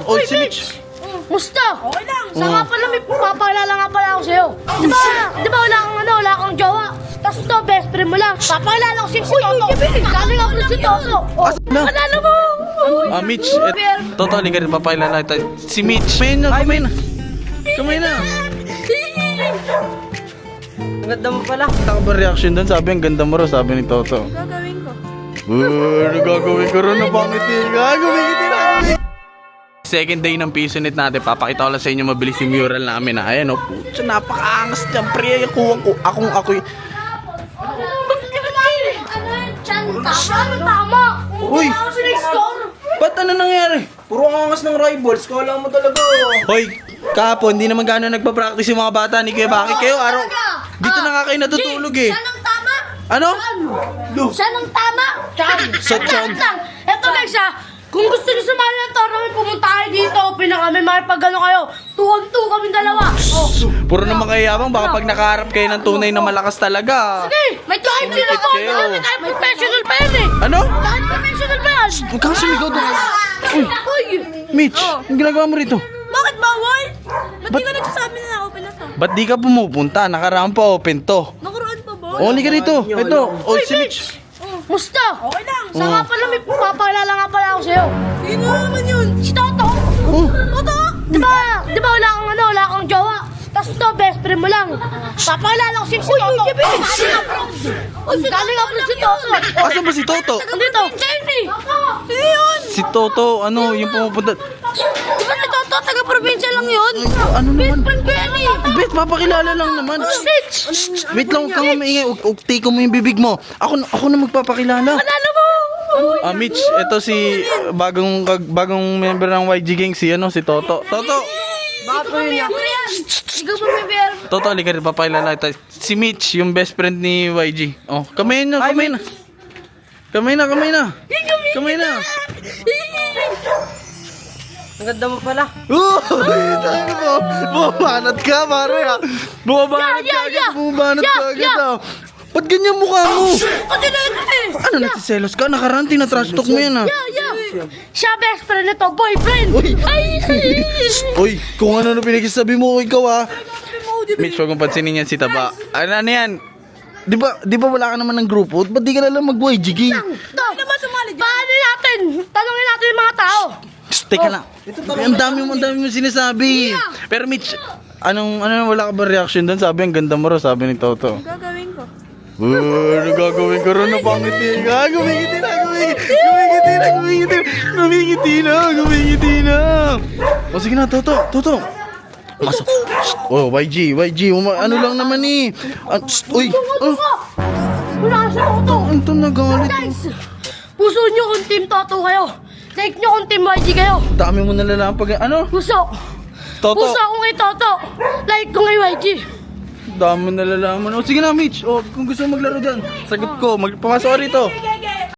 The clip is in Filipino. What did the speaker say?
Oh, si Mitch. Musta? Okay lang. Sa nga pala, may papakilala nga pala ako sa'yo. Di ba wala kang jowa? Tapos to, best friend mo lang. Papakilala ko si Toto. Dali nga pala si Toto. Asan na? Alala mo! Mitch. Toto, halika rin, papakilala kita. Si Mitch. Kamay na. Kamay na. Ang ganda mo pala. Taka ba reaction doon? Sabi, ang ganda mo raw, sabi ni Toto. Gagawin ko. Ano gagawin ko rin? Napangiti. Gagawin na. Second day ng Pisonet natin, papakita ko lang sa inyo mabilis yung mural namin na. Ayan o, putya, napakaangas niyan. Pre, ako'y... Tama! Uy! Ako si Nextor! Ba't ano nangyari? Puro angas ng rivals. Kala mo talaga. Hoy, kahapon, hindi naman gano'n nagpa-practice yung mga bata ni Kuya Baki. Kayo, araw, dito na nga kayo natutulog eh. Siya nang tama! Ano? Siya nang tama! Sa Chan. Eto guys kung gusto niyo sumali ng tournament, pumunta kayo dito. Open na kami, makipag-ano kayo. 2-on-2 kami dalawa. Oh. Puro naman kayo yabang, baka pag nakaharap kayo ng tunay na malakas talaga. Sige, may kahit sino ko. kayo. Kahit professional pa yan eh. Ano? Kahit professional pa yan. Huwag kang sumigaw doon. Uy! Mitch, ang ginagawa mo rito? Bakit bawal? Ba't di ka nagsasabi na open na to? Ba't di ka pumupunta? Nakaraan pa open to. Nakuroon pa ba? O, halika rito. Ito. O, si Mitch. Musta? Okay lang. Sa nga pala, may papakilala nga pala ako sa'yo. Sino naman yun? Si Toto. Toto? Di ba wala kang jowa? Tapos to, best friend mo lang. Papakilala ko si Toto. Dali nga pala si Toto. Asan ba si Toto? Andito. Jenny. Sino yun? Si Toto, ano, yung pumupunta. Di ba si Toto, taga-probinsya lang yun? Ano naman? Friend ko yan eh. Bet, mapakilala lang naman. Snitch. Wait lang, huwag kang maingay. Tiko mo yung bibig mo. Ako na magpapakilala. Alala mo. Mitch, ito si bagong member ng YG Gang, si Toto. Toto! Bakit mo yun yan? Ikaw pa may beer. Toto, halika rin, papakilala kita. Si Mitch, yung best friend ni YG. Oh, kamay na. Kamay na. Ang ganda mo pala. Tayo mo. Bumabanat ka, pare ha. Bumabanat ka agad. Ba't ganyan mukha mo? Kasi na ito eh. Ano, nagsiselos ka? Nakaraan, tinatrash talk mo yan ha. Siya best friend nito, boyfriend. Ay. Uy, kung ano pinagsasabi mo, ikaw ha. Mitch, huwag mong pansinin yan si Taba. Ano yan? Di ba wala ka naman ng grupo? Ba't di ka na lang mag-YG Gang? Ano ba sumali dyan? Paano natin? Tanungin natin yung mga tao. Teka lang. Ang dami mo sinasabi. Pero Mitch, wala ka ba reaction doon? Sabi, ang ganda mo raw, sabi ni Toto. Gagawin ko. Ano gagawin ko rin? Napangiti. Gumingiti na. O sige na, Toto. Masok. Oh, YG. Ano lang naman eh. Uy. Wala siya ako to. Ito nagalit. Guys, puso nyo kung team Toto kayo. Like nyo kung team YG kayo. Dami mo nalalaman pag... Ano? Puso. Toto. Puso akong kay Toto. Like ko kay YG. Dami mo nalalaman. O sige na, Mitch. O, kung gusto mo maglaro dyan, sagot ko. Pumasok ka rito.